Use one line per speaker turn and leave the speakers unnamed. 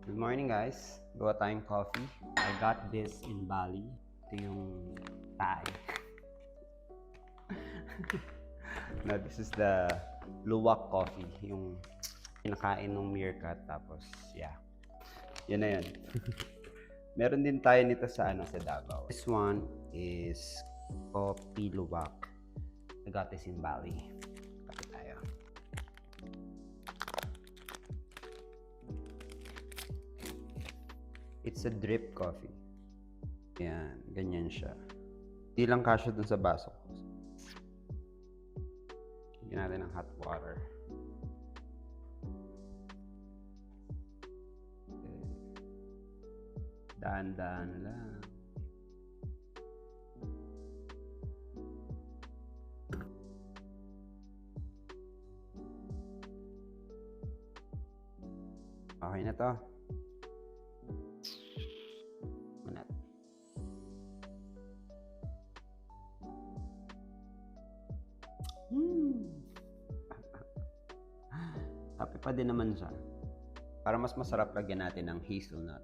Good morning guys. Gawa tayong coffee. I got this in Bali. Ito yung Thai. No, this is the luwak coffee. Yung kinakain ng meerkat. Tapos, yeah. Yun na yun. Meron din tayo nito sa Davao. This one is coffee luwak. I got this in Bali. Kape tayo. It's a drip coffee. Yan, ganyan siya. Hindi lang kasya dun sa baso ko. Lagyan natin ng hot water. Okay. Dahan-dahan lang. Okay na to. Manat. Kape pa din naman siya. Para mas masarap, lagyan natin ng hazelnut.